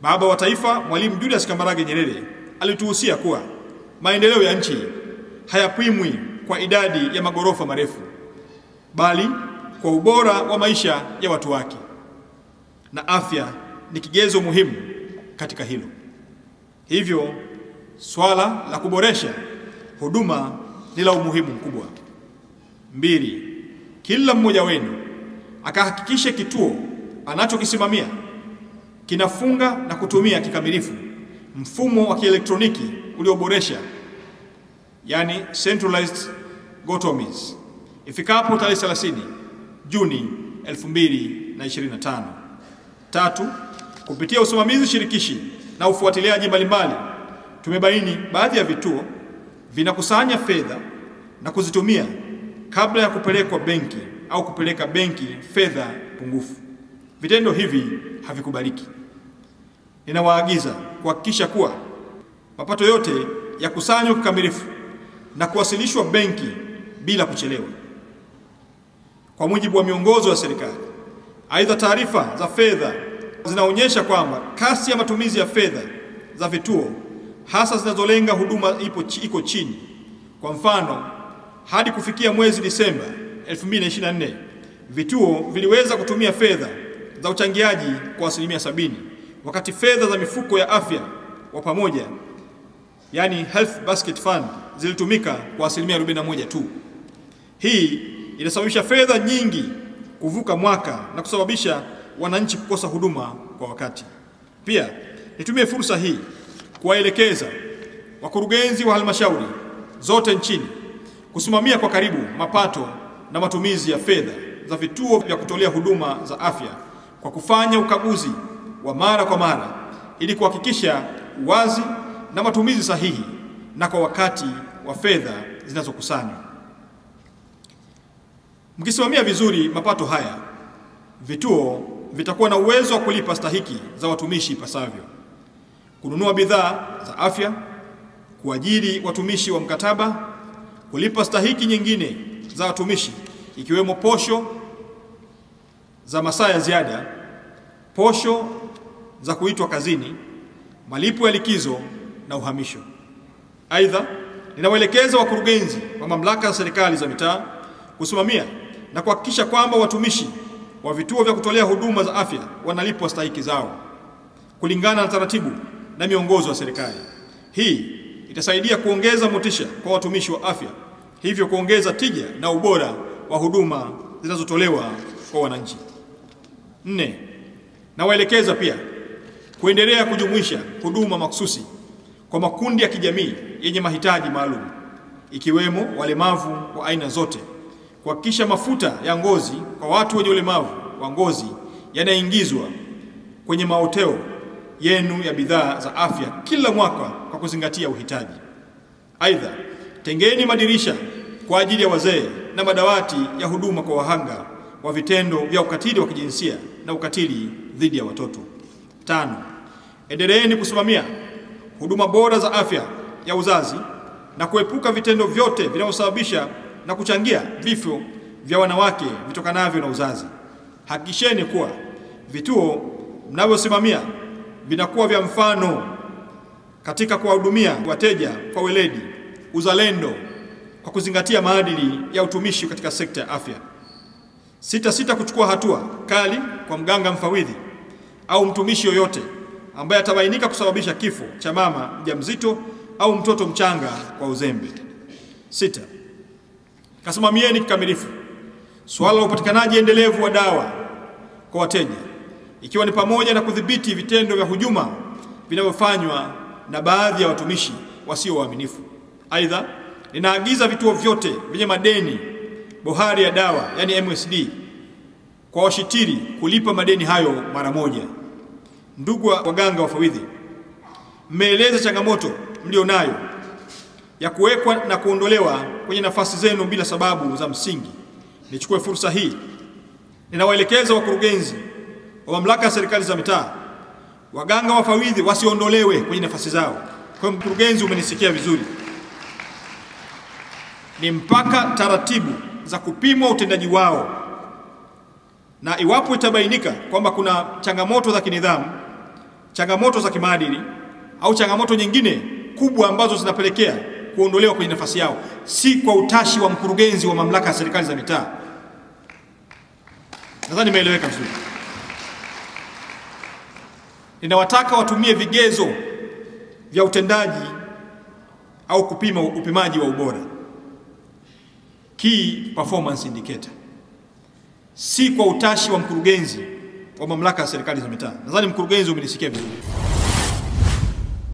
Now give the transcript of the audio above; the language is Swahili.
Baba wa Taifa Mwalimu Julius Kambarage Nyerere alituhusia kuwa maendeleo ya nchi hayapimwi kwa idadi ya magorofa marefu, bali kwa ubora wa maisha ya watu wake, na afya ni kigezo muhimu katika hilo. Hivyo swala la kuboresha huduma ni la umuhimu mkubwa. 2. Kila mmoja wenu akahakikishe kituo anachokisimamia kinafunga na kutumia kikamilifu mfumo wa kielektroniki ulioboresha, yani centralized GoToMeans, ifikapo tarehe 30 Juni 2025. 3. Kupitia usimamizi shirikishi na ufuatiliaji mbalimbali, tumebaini baadhi ya vituo vinakusanya fedha na kuzitumia kabla ya kupelekwa benki au kupeleka benki fedha pungufu. Vitendo hivi havikubaliki. Ninawaagiza kuhakikisha kuwa mapato yote yakusanywa kikamilifu na kuwasilishwa benki bila kuchelewa, kwa mujibu wa miongozo ya serikali. Aidha, taarifa za fedha zinaonyesha kwamba kasi ya matumizi ya fedha za vituo, hasa zinazolenga huduma, iko chini. Kwa mfano, hadi kufikia mwezi Disemba 2024, vituo viliweza kutumia fedha za uchangiaji kwa 70%, wakati fedha za mifuko ya afya wa pamoja, yani Health Basket Fund, zilitumika kwa 41% tu. Hii inasababisha fedha nyingi kuvuka mwaka na kusababisha wananchi kukosa huduma kwa wakati. Pia nitumie fursa hii kuwaelekeza wakurugenzi wa halmashauri zote nchini kusimamia kwa karibu mapato na matumizi ya fedha za vituo vya kutolea huduma za afya kwa kufanya ukaguzi wa mara kwa mara ili kuhakikisha uwazi na matumizi sahihi na kwa wakati wa fedha zinazokusanywa. Mkisimamia vizuri mapato haya, vituo vitakuwa na uwezo wa kulipa stahiki za watumishi ipasavyo, kununua bidhaa za afya, kuajiri watumishi wa mkataba, kulipa stahiki nyingine za watumishi ikiwemo posho za masaa ya ziada, posho za kuitwa kazini, malipo ya likizo na uhamisho. Aidha, ninawaelekeza wakurugenzi wa mamlaka za serikali za mitaa kusimamia na kuhakikisha kwamba watumishi wa vituo vya kutolea huduma za afya wanalipwa stahiki zao kulingana na taratibu na miongozo ya serikali. Hii itasaidia kuongeza motisha kwa watumishi wa afya, hivyo kuongeza tija na ubora wa huduma zinazotolewa kwa wananchi. 4. Nawaelekeza pia kuendelea kujumuisha huduma mahususi kwa makundi ya kijamii yenye mahitaji maalum, ikiwemo walemavu wa aina zote, kuhakikisha mafuta ya ngozi kwa watu wenye ulemavu wa ngozi yanaingizwa kwenye maoteo yenu ya bidhaa za afya kila mwaka kwa kuzingatia uhitaji. Aidha, tengeni madirisha kwa ajili ya wazee na madawati ya huduma kwa wahanga wa vitendo vya ukatili wa kijinsia na ukatili dhidi ya watoto. 5. Endeleeni kusimamia huduma bora za afya ya uzazi na kuepuka vitendo vyote vinavyosababisha na kuchangia vifo vya wanawake vitokanavyo na uzazi. Hakikisheni kuwa vituo mnavyosimamia vinakuwa vya mfano katika kuwahudumia wateja kwa weledi, uzalendo, kwa kuzingatia maadili ya utumishi katika sekta ya afya. 6. Kuchukua hatua kali kwa mganga mfawidhi au mtumishi yoyote ambaye atabainika kusababisha kifo cha mama mjamzito au mtoto mchanga kwa uzembe. 6. Kasimamieni kikamilifu swala la upatikanaji endelevu wa dawa kwa wateja, ikiwa ni pamoja na kudhibiti vitendo vya hujuma vinavyofanywa na baadhi ya watumishi wasio waaminifu. Aidha, ninaagiza vituo vyote vyenye madeni bohari ya dawa, yani MSD, kwa washitiri kulipa madeni hayo mara moja. Ndugu waganga wafawidhi, mmeeleza changamoto mlionayo ya kuwekwa na kuondolewa kwenye nafasi zenu bila sababu za msingi. Nichukue fursa hii, ninawaelekeza wakurugenzi wa mamlaka ya serikali za mitaa, waganga wafawidhi wasiondolewe kwenye nafasi zao. Kwa mkurugenzi, umenisikia vizuri, ni mpaka taratibu za kupimwa utendaji wao, na iwapo itabainika kwamba kuna changamoto za kinidhamu, changamoto za kimaadili au changamoto nyingine kubwa ambazo zinapelekea kuondolewa kwenye nafasi yao, si kwa utashi wa mkurugenzi wa mamlaka ya serikali za mitaa. Nadhani imeeleweka vizuri. Ninawataka watumie vigezo vya utendaji au upimaji wa ubora, key performance indicator, si kwa utashi wa mkurugenzi wa mamlaka ya serikali za mitaa. Nadhani mkurugenzi umenisikia vizuri.